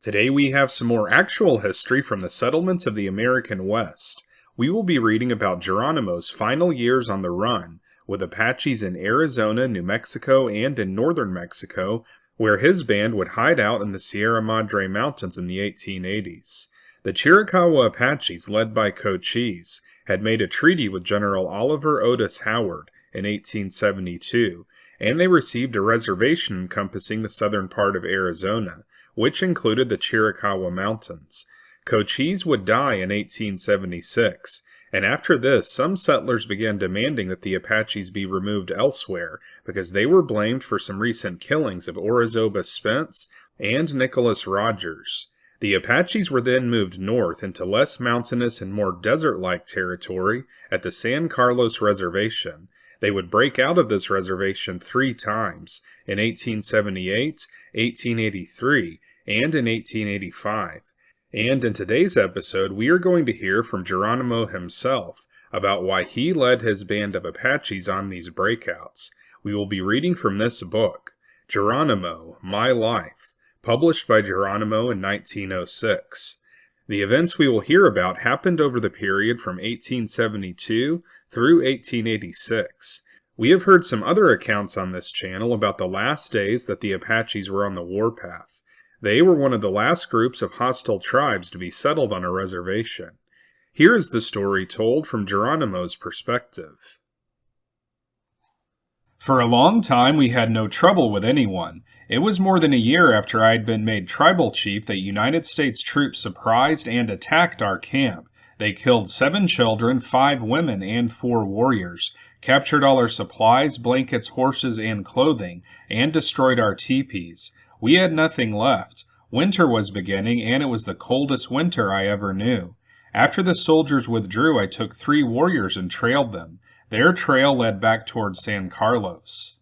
Today we have some more actual history from the settlements of the American West. We will be reading about Geronimo's final years on the run, with Apaches in Arizona, New Mexico, and in northern Mexico, where his band would hide out in the Sierra Madre Mountains in the 1880s. The Chiricahua Apaches, led by Cochise, had made a treaty with General Oliver Otis Howard in 1872, and they received a reservation encompassing the southern part of Arizona, which included the Chiricahua Mountains. Cochise would die in 1876, and after this some settlers began demanding that the Apaches be removed elsewhere because they were blamed for some recent killings of Orizaba Spence and Nicholas Rogers. The Apaches were then moved north into less mountainous and more desert-like territory at the San Carlos Reservation. They would break out of this reservation 3 times, in 1878, 1883, and in 1885. And in today's episode, we are going to hear from Geronimo himself about why he led his band of Apaches on these breakouts. We will be reading from this book, Geronimo, My Life, published by Geronimo in 1906. The events we will hear about happened over the period from 1872 through 1886. We have heard some other accounts on this channel about the last days that the Apaches were on the warpath. They were one of the last groups of hostile tribes to be settled on a reservation. Here is the story told from Geronimo's perspective. For a long time we had no trouble with anyone. It was more than a year after I had been made tribal chief that United States troops surprised and attacked our camp. They killed 7 children, 5 women, and 4 warriors, captured all our supplies, blankets, horses, and clothing, and destroyed our teepees. We had nothing left. Winter was beginning, and it was the coldest winter I ever knew. After the soldiers withdrew, I took 3 warriors and trailed them. Their trail led back towards San Carlos.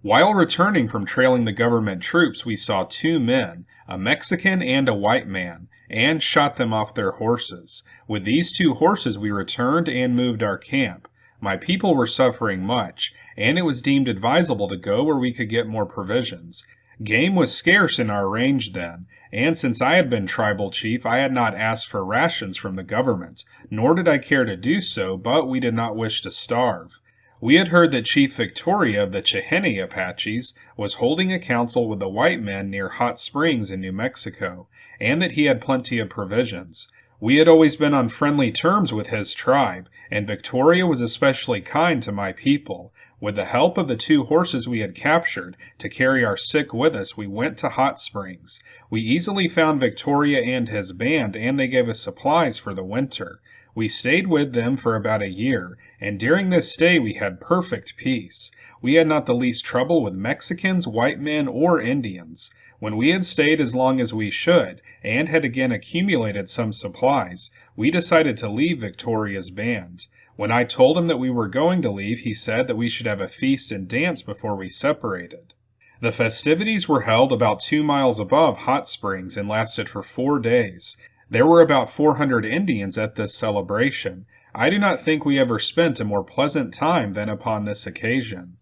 While returning from trailing the government troops, we saw 2 men, a Mexican and a white man, and shot them off their horses. With these 2 horses we returned and moved our camp. My people were suffering much, and it was deemed advisable to go where we could get more provisions. Game was scarce in our range then, and since I had been tribal chief, I had not asked for rations from the government, nor did I care to do so, but we did not wish to starve. We had heard that Chief Victoria of the Chihenne Apaches was holding a council with the white men near Hot Springs in New Mexico, and that he had plenty of provisions. We had always been on friendly terms with his tribe, and Victoria was especially kind to my people. With the help of the 2 horses we had captured to carry our sick with us, we went to Hot Springs. We easily found Victoria and his band, and they gave us supplies for the winter. We stayed with them for about a year, and during this stay we had perfect peace. We had not the least trouble with Mexicans, white men, or Indians. When we had stayed as long as we should, and had again accumulated some supplies, we decided to leave Victoria's band. When I told him that we were going to leave, he said that we should have a feast and dance before we separated. The festivities were held about 2 miles above Hot Springs and lasted for 4 days. There were about 400 Indians at this celebration. I do not think we ever spent a more pleasant time than upon this occasion.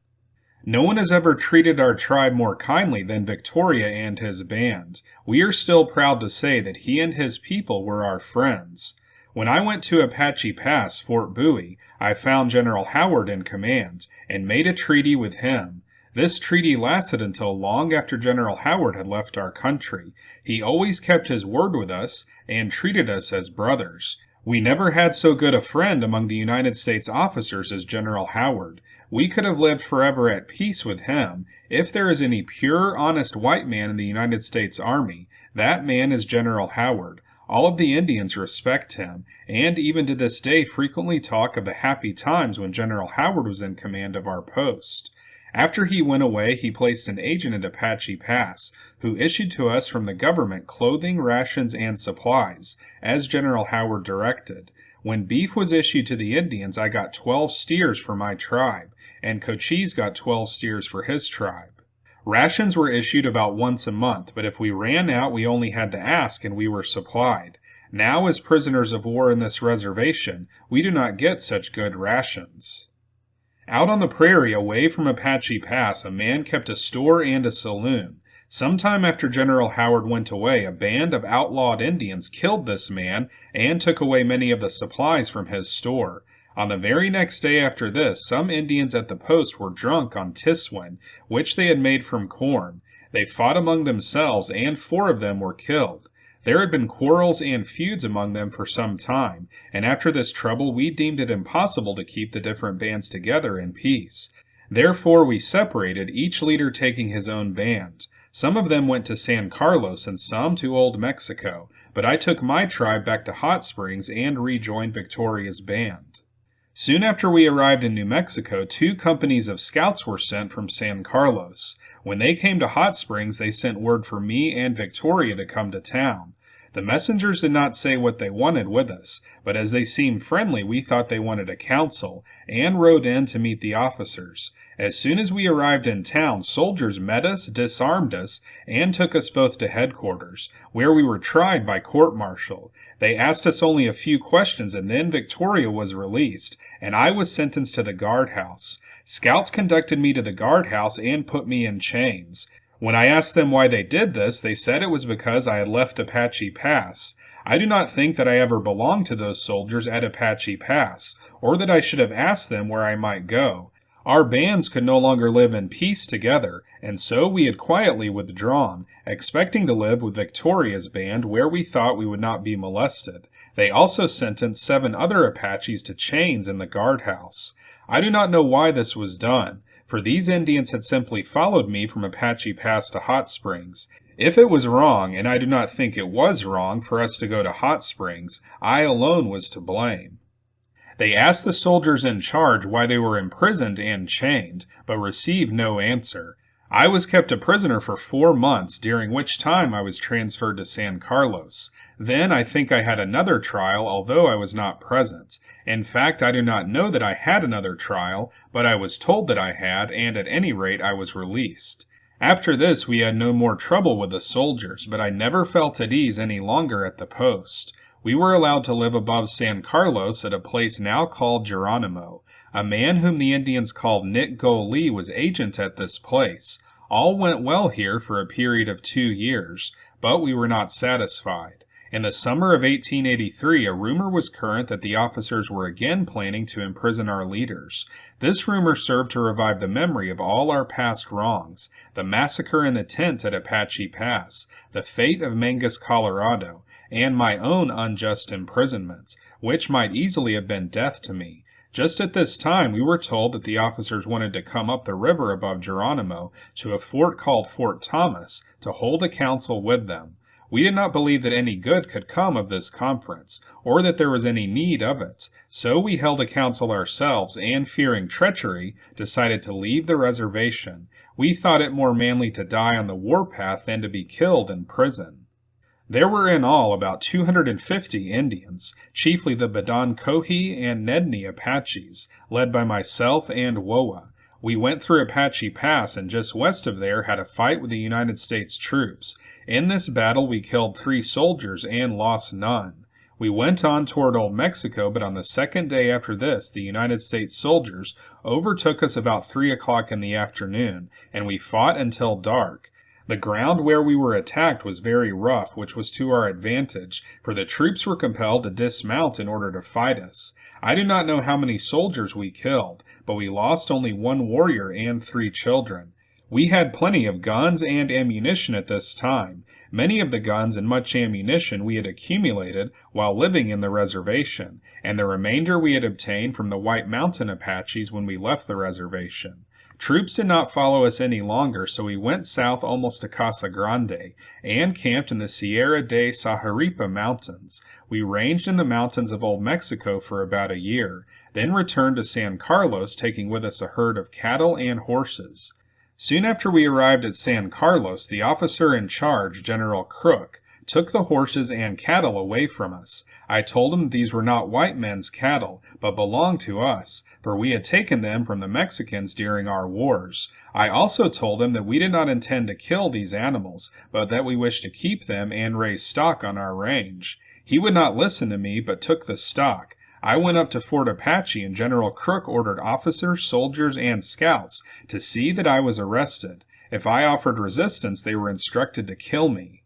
No one has ever treated our tribe more kindly than Victoria and his band. We are still proud to say that he and his people were our friends. When I went to Apache Pass, Fort Bowie, I found General Howard in command, and made a treaty with him. This treaty lasted until long after General Howard had left our country. He always kept his word with us, and treated us as brothers. We never had so good a friend among the United States officers as General Howard. We could have lived forever at peace with him. If there is any pure, honest white man in the United States Army, that man is General Howard. All of the Indians respect him, and even to this day frequently talk of the happy times when General Howard was in command of our post. After he went away, he placed an agent at Apache Pass, who issued to us from the government clothing, rations, and supplies, as General Howard directed. When beef was issued to the Indians, I got 12 steers for my tribe, and Cochise got 12 steers for his tribe. Rations were issued about once a month, but if we ran out, we only had to ask and we were supplied. Now, as prisoners of war in this reservation, we do not get such good rations. Out on the prairie, away from Apache Pass, a man kept a store and a saloon. Sometime after General Howard went away, a band of outlawed Indians killed this man and took away many of the supplies from his store. On the very next day after this, some Indians at the post were drunk on tiswin, which they had made from corn. They fought among themselves, and 4 of them were killed. There had been quarrels and feuds among them for some time, and after this trouble we deemed it impossible to keep the different bands together in peace. Therefore we separated, each leader taking his own band. Some of them went to San Carlos and some to Old Mexico, but I took my tribe back to Hot Springs and rejoined Victoria's band. Soon after we arrived in New Mexico, 2 companies of scouts were sent from San Carlos. When they came to Hot Springs, they sent word for me and Victoria to come to town. The messengers did not say what they wanted with us, but as they seemed friendly, we thought they wanted a council, and rode in to meet the officers. As soon as we arrived in town, soldiers met us, disarmed us, and took us both to headquarters, where we were tried by court-martial. They asked us only a few questions, and then Victoria was released, and I was sentenced to the guardhouse. Scouts conducted me to the guardhouse and put me in chains. When I asked them why they did this, they said it was because I had left Apache Pass. I do not think that I ever belonged to those soldiers at Apache Pass, or that I should have asked them where I might go. Our bands could no longer live in peace together, and so we had quietly withdrawn, expecting to live with Victoria's band where we thought we would not be molested. They also sentenced 7 other Apaches to chains in the guardhouse. I do not know why this was done, for these Indians had simply followed me from Apache Pass to Hot Springs. If it was wrong, and I do not think it was wrong for us to go to Hot Springs, I alone was to blame. They asked the soldiers in charge why they were imprisoned and chained, but received no answer. I was kept a prisoner for 4 months, during which time I was transferred to San Carlos. Then I think I had another trial, although I was not present. In fact, I do not know that I had another trial, but I was told that I had, and at any rate I was released. After this we had no more trouble with the soldiers, but I never felt at ease any longer at the post. We were allowed to live above San Carlos at a place now called Geronimo. A man whom the Indians called Nit Go Lee was agent at this place. All went well here for a period of 2 years, but we were not satisfied. In the summer of 1883, a rumor was current that the officers were again planning to imprison our leaders. This rumor served to revive the memory of all our past wrongs: the massacre in the tent at Apache Pass, the fate of Mangus, Colorado, and my own unjust imprisonment, which might easily have been death to me. Just at this time, we were told that the officers wanted to come up the river above Geronimo to a fort called Fort Thomas to hold a council with them. We did not believe that any good could come of this conference, or that there was any need of it, so we held a council ourselves, and fearing treachery, decided to leave the reservation. We thought it more manly to die on the warpath than to be killed in prison. There were in all about 250 Indians, chiefly the Badon-Cohi and Nedni Apaches, led by myself and Woa. We went through Apache Pass and just west of there had a fight with the United States troops. In this battle we killed 3 soldiers and lost none. We went on toward Old Mexico, but on the second day after this, the United States soldiers overtook us about 3 o'clock in the afternoon, and we fought until dark. The ground where we were attacked was very rough, which was to our advantage, for the troops were compelled to dismount in order to fight us. I do not know how many soldiers we killed, but we lost only 1 warrior and 3 children. We had plenty of guns and ammunition at this time. Many of the guns and much ammunition we had accumulated while living in the reservation, and the remainder we had obtained from the White Mountain Apaches when we left the reservation. Troops did not follow us any longer, so we went south almost to Casa Grande, and camped in the Sierra de Saharipa Mountains. We ranged in the mountains of Old Mexico for about a year, then returned to San Carlos, taking with us a herd of cattle and horses. Soon after we arrived at San Carlos, the officer in charge, General Crook, took the horses and cattle away from us. I told him these were not white men's cattle, but belonged to us, for we had taken them from the Mexicans during our wars. I also told him that we did not intend to kill these animals, but that we wished to keep them and raise stock on our range. He would not listen to me, but took the stock. I went up to Fort Apache, and General Crook ordered officers, soldiers, and scouts to see that I was arrested. If I offered resistance, they were instructed to kill me.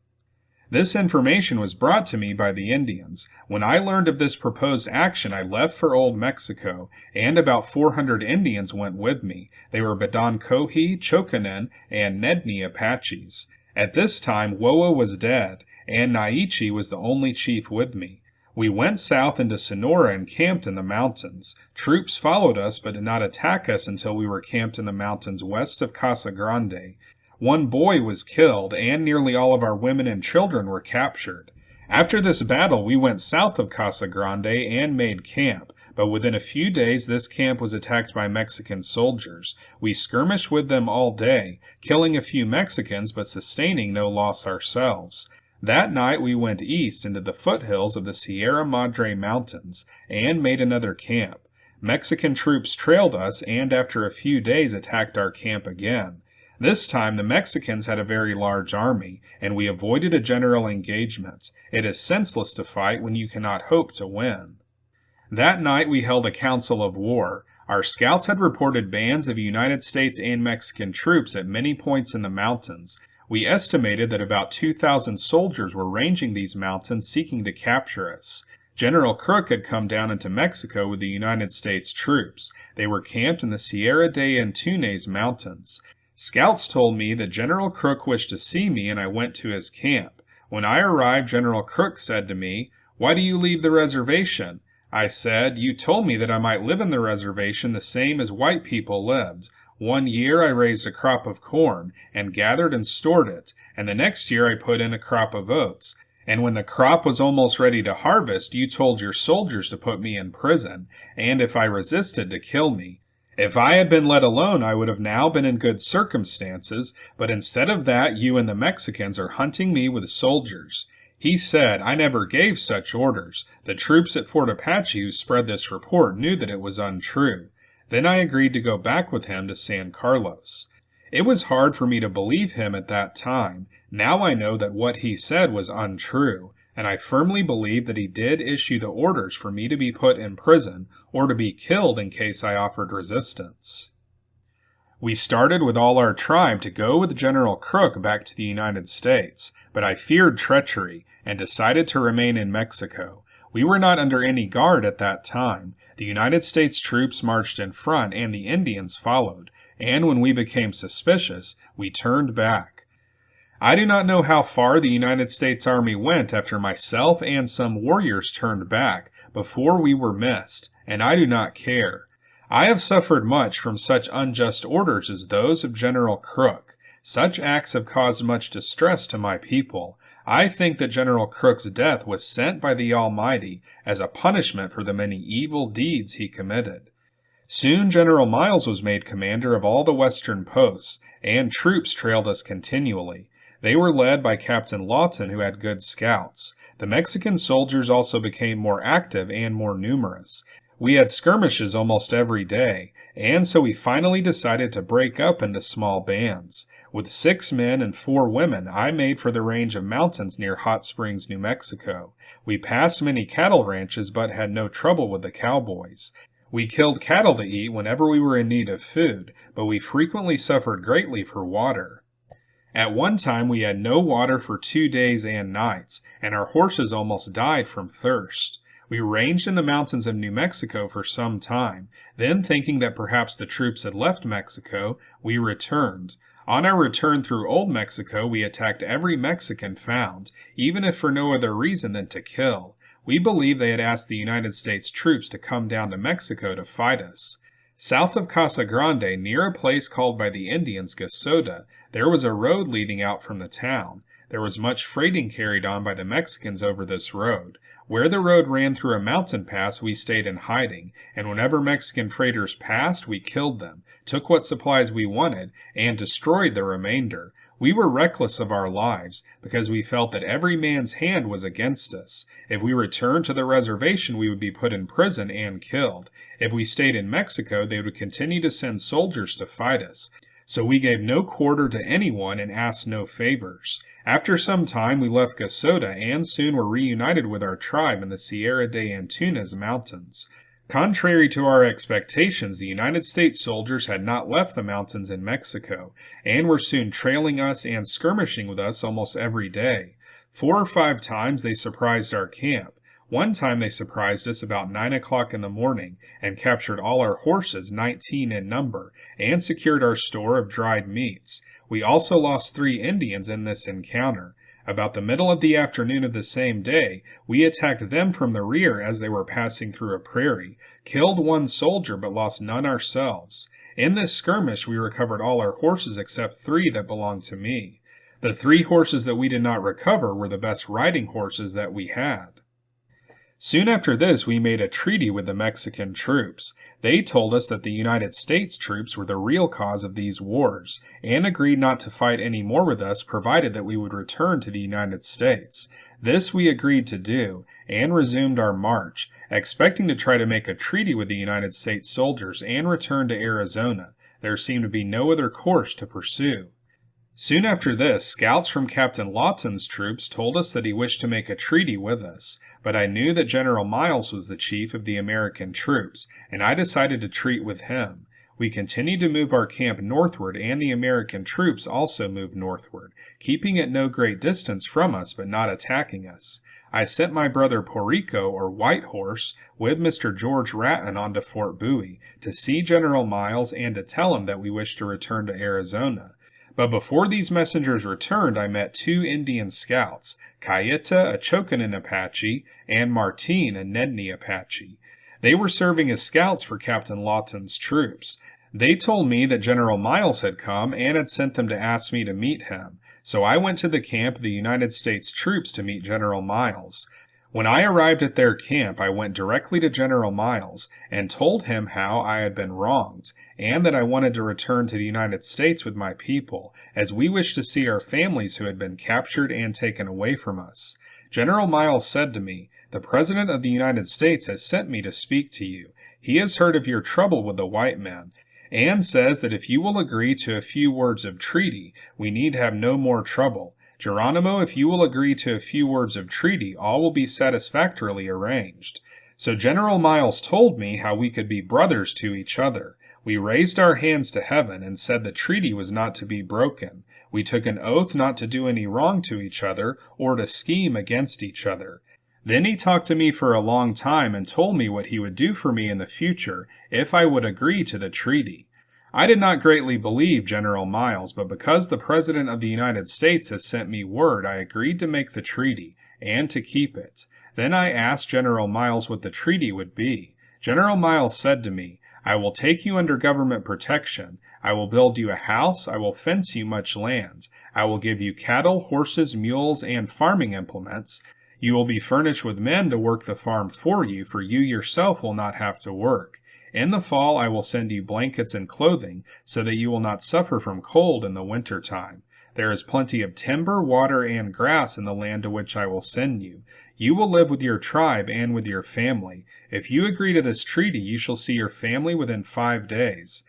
This information was brought to me by the Indians. When I learned of this proposed action, I left for Old Mexico, and about 400 Indians went with me. They were Badonkohe, Chokanen, and Nedni Apaches. At this time, Woa was dead, and Naiche was the only chief with me. We went south into Sonora and camped in the mountains. Troops followed us but did not attack us until we were camped in the mountains west of Casa Grande. One boy was killed, and nearly all of our women and children were captured. After this battle, we went south of Casa Grande and made camp, but within a few days this camp was attacked by Mexican soldiers. We skirmished with them all day, killing a few Mexicans but sustaining no loss ourselves. That night we went east into the foothills of the Sierra Madre Mountains and made another camp. Mexican troops trailed us and after a few days attacked our camp again. This time the Mexicans had a very large army, and we avoided a general engagement. It is senseless to fight when you cannot hope to win. That night we held a council of war. Our scouts had reported bands of United States and Mexican troops at many points in the mountains. We estimated that about 2,000 soldiers were ranging these mountains seeking to capture us. General Crook had come down into Mexico with the United States troops. They were camped in the Sierra de Antunes mountains. Scouts told me that General Crook wished to see me, and I went to his camp. When I arrived, General Crook said to me, "Why do you leave the reservation?" I said, "You told me that I might live in the reservation the same as white people lived. One year I raised a crop of corn, and gathered and stored it, and the next year I put in a crop of oats. And when the crop was almost ready to harvest, you told your soldiers to put me in prison, and if I resisted, to kill me. If I had been let alone, I would have now been in good circumstances, but instead of that, you and the Mexicans are hunting me with soldiers." He said, "I never gave such orders. The troops at Fort Apache who spread this report knew that it was untrue." Then I agreed to go back with him to San Carlos. It was hard for me to believe him at that time. Now I know that what he said was untrue, and I firmly believe that he did issue the orders for me to be put in prison or to be killed in case I offered resistance. We started with all our tribe to go with General Crook back to the United States, but I feared treachery and decided to remain in Mexico. We were not under any guard at that time. The United States troops marched in front and the Indians followed, and when we became suspicious, we turned back. I do not know how far the United States Army went after myself and some warriors turned back before we were missed, and I do not care. I have suffered much from such unjust orders as those of General Crook. Such acts have caused much distress to my people. I think that General Crook's death was sent by the Almighty as a punishment for the many evil deeds he committed. Soon General Miles was made commander of all the western posts, and troops trailed us continually. They were led by Captain Lawton, who had good scouts. The Mexican soldiers also became more active and more numerous. We had skirmishes almost every day, and so we finally decided to break up into small bands. With 6 men and 4 women, I made for the range of mountains near Hot Springs, New Mexico. We passed many cattle ranches but had no trouble with the cowboys. We killed cattle to eat whenever we were in need of food, but we frequently suffered greatly for water. At one time we had no water for 2 days and nights, and our horses almost died from thirst. We ranged in the mountains of New Mexico for some time. Then, thinking that perhaps the troops had left Mexico, we returned. On our return through Old Mexico, we attacked every Mexican found, even if for no other reason than to kill. We believe they had asked the United States troops to come down to Mexico to fight us. South of Casa Grande, near a place called by the Indians Gasoda, there was a road leading out from the town. There was much freighting carried on by the Mexicans over this road. Where the road ran through a mountain pass, we stayed in hiding, and whenever Mexican freighters passed, we killed them, took what supplies we wanted, and destroyed the remainder. We were reckless of our lives, because we felt that every man's hand was against us. If we returned to the reservation, we would be put in prison and killed. If we stayed in Mexico, they would continue to send soldiers to fight us. So we gave no quarter to anyone and asked no favors. After some time, we left Gasoda and soon were reunited with our tribe in the Sierra de Antunes mountains. Contrary to our expectations, the United States soldiers had not left the mountains in Mexico, and were soon trailing us and skirmishing with us almost every day. 4 or 5 times they surprised our camp. One time they surprised us about 9 o'clock in the morning, and captured all our horses, 19 in number, and secured our store of dried meats. We also lost 3 Indians in this encounter. About the middle of the afternoon of the same day, we attacked them from the rear as they were passing through a prairie, killed 1 soldier but lost none ourselves. In this skirmish we recovered all our horses except 3 that belonged to me. The 3 horses that we did not recover were the best riding horses that we had. Soon after this, we made a treaty with the Mexican troops. They told us that the United States troops were the real cause of these wars, and agreed not to fight any more with us provided that we would return to the United States. This we agreed to do, and resumed our march, expecting to try to make a treaty with the United States soldiers and return to Arizona. There seemed to be no other course to pursue. Soon after this, scouts from Captain Lawton's troops told us that he wished to make a treaty with us, but I knew that General Miles was the chief of the American troops, and I decided to treat with him. We continued to move our camp northward, and the American troops also moved northward, keeping at no great distance from us but not attacking us. I sent my brother Porrico, or White Horse, with Mr. George Ratton on to Fort Bowie, to see General Miles and to tell him that we wished to return to Arizona. But before these messengers returned, I met 2 Indian scouts, Cayeta, a Chokanin Apache, and Martin, a Nedni Apache. They were serving as scouts for Captain Lawton's troops. They told me that General Miles had come and had sent them to ask me to meet him, so I went to the camp of the United States troops to meet General Miles. When I arrived at their camp, I went directly to General Miles and told him how I had been wronged, and that I wanted to return to the United States with my people, as we wished to see our families who had been captured and taken away from us. General Miles said to me, "The President of the United States has sent me to speak to you. He has heard of your trouble with the white men, and says that if you will agree to a few words of treaty, we need have no more trouble. Geronimo, if you will agree to a few words of treaty, all will be satisfactorily arranged." So General Miles told me how we could be brothers to each other. We raised our hands to heaven and said the treaty was not to be broken. We took an oath not to do any wrong to each other or to scheme against each other. Then he talked to me for a long time and told me what he would do for me in the future if I would agree to the treaty. I did not greatly believe General Miles, but because the President of the United States has sent me word, I agreed to make the treaty, and to keep it. Then I asked General Miles what the treaty would be. General Miles said to me, "I will take you under government protection. I will build you a house. I will fence you much land. I will give you cattle, horses, mules, and farming implements. You will be furnished with men to work the farm for you yourself will not have to work. In the fall I will send you blankets and clothing, so that you will not suffer from cold in the winter time. There is plenty of timber, water, and grass in the land to which I will send you. You will live with your tribe and with your family. If you agree to this treaty, you shall see your family within 5 days."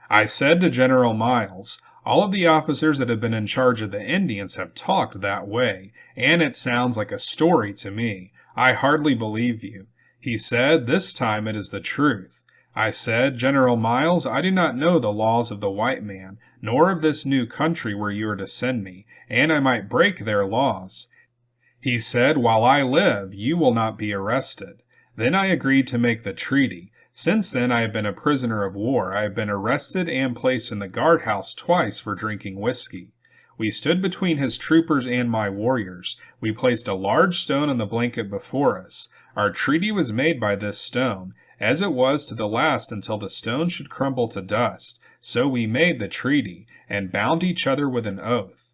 I said to General Miles, "All of the officers that have been in charge of the Indians have talked that way, and it sounds like a story to me. I hardly believe you." He said, "This time it is the truth." I said, "General Miles, I do not know the laws of the white man, nor of this new country where you are to send me, and I might break their laws." He said, "While I live, you will not be arrested." Then I agreed to make the treaty. Since then I have been a prisoner of war. I have been arrested and placed in the guardhouse twice for drinking whiskey. We stood between his troopers and my warriors. We placed a large stone on the blanket before us. Our treaty was made by this stone, as it was to the last until the stone should crumble to dust. So we made the treaty, and bound each other with an oath.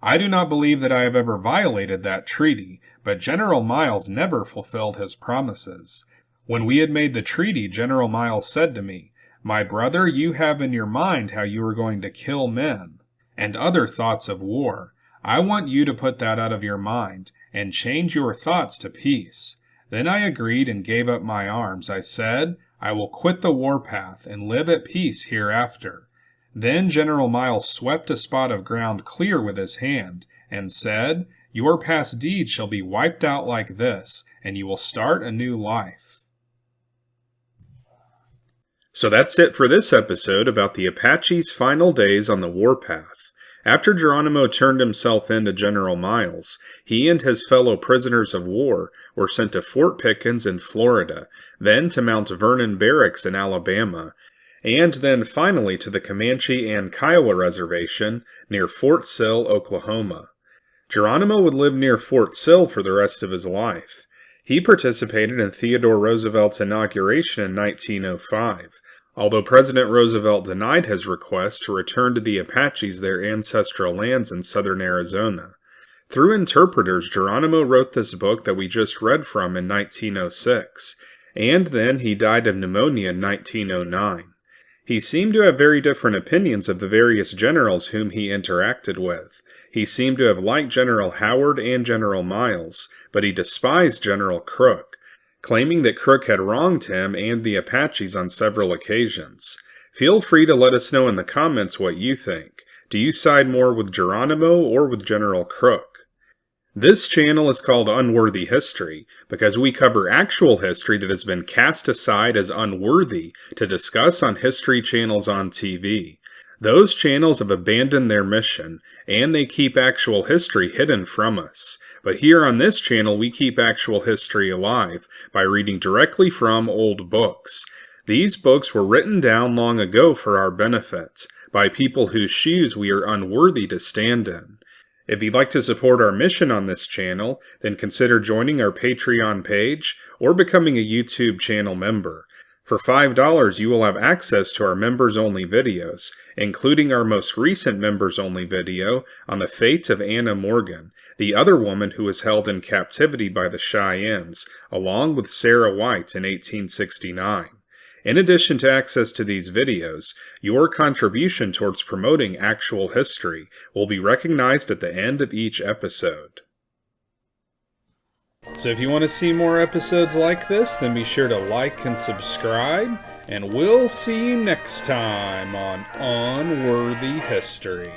I do not believe that I have ever violated that treaty, but General Miles never fulfilled his promises. When we had made the treaty, General Miles said to me, "My brother, you have in your mind how you are going to kill men, and other thoughts of war. I want you to put that out of your mind, and change your thoughts to peace." Then I agreed and gave up my arms. I said, "I will quit the warpath and live at peace hereafter." Then General Miles swept a spot of ground clear with his hand, and said, "Your past deeds shall be wiped out like this, and you will start a new life." So that's it for this episode about the Apaches' final days on the warpath. After Geronimo turned himself in to General Miles, he and his fellow prisoners of war were sent to Fort Pickens in Florida, then to Mount Vernon Barracks in Alabama, and then finally to the Comanche and Kiowa Reservation near Fort Sill, Oklahoma. Geronimo would live near Fort Sill for the rest of his life. He participated in Theodore Roosevelt's inauguration in 1905, although President Roosevelt denied his request to return to the Apaches their ancestral lands in southern Arizona. Through interpreters, Geronimo wrote this book that we just read from in 1906, and then he died of pneumonia in 1909. He seemed to have very different opinions of the various generals whom he interacted with. He seemed to have liked General Howard and General Miles, but he despised General Crook, claiming that Crook had wronged him and the Apaches on several occasions. Feel free to let us know in the comments what you think. Do you side more with Geronimo or with General Crook? This channel is called Unworthy History because we cover actual history that has been cast aside as unworthy to discuss on history channels on TV. Those channels have abandoned their mission, and they keep actual history hidden from us. But here on this channel, we keep actual history alive by reading directly from old books. These books were written down long ago for our benefit, by people whose shoes we are unworthy to stand in. If you'd like to support our mission on this channel, then consider joining our Patreon page or becoming a YouTube channel member. For $5, you will have access to our members-only videos, including our most recent members-only video on the fate of Anna Morgan, the other woman who was held in captivity by the Cheyennes, along with Sarah White in 1869. In addition to access to these videos, your contribution towards promoting actual history will be recognized at the end of each episode. So if you want to see more episodes like this, then be sure to like and subscribe, and we'll see you next time on Unworthy History.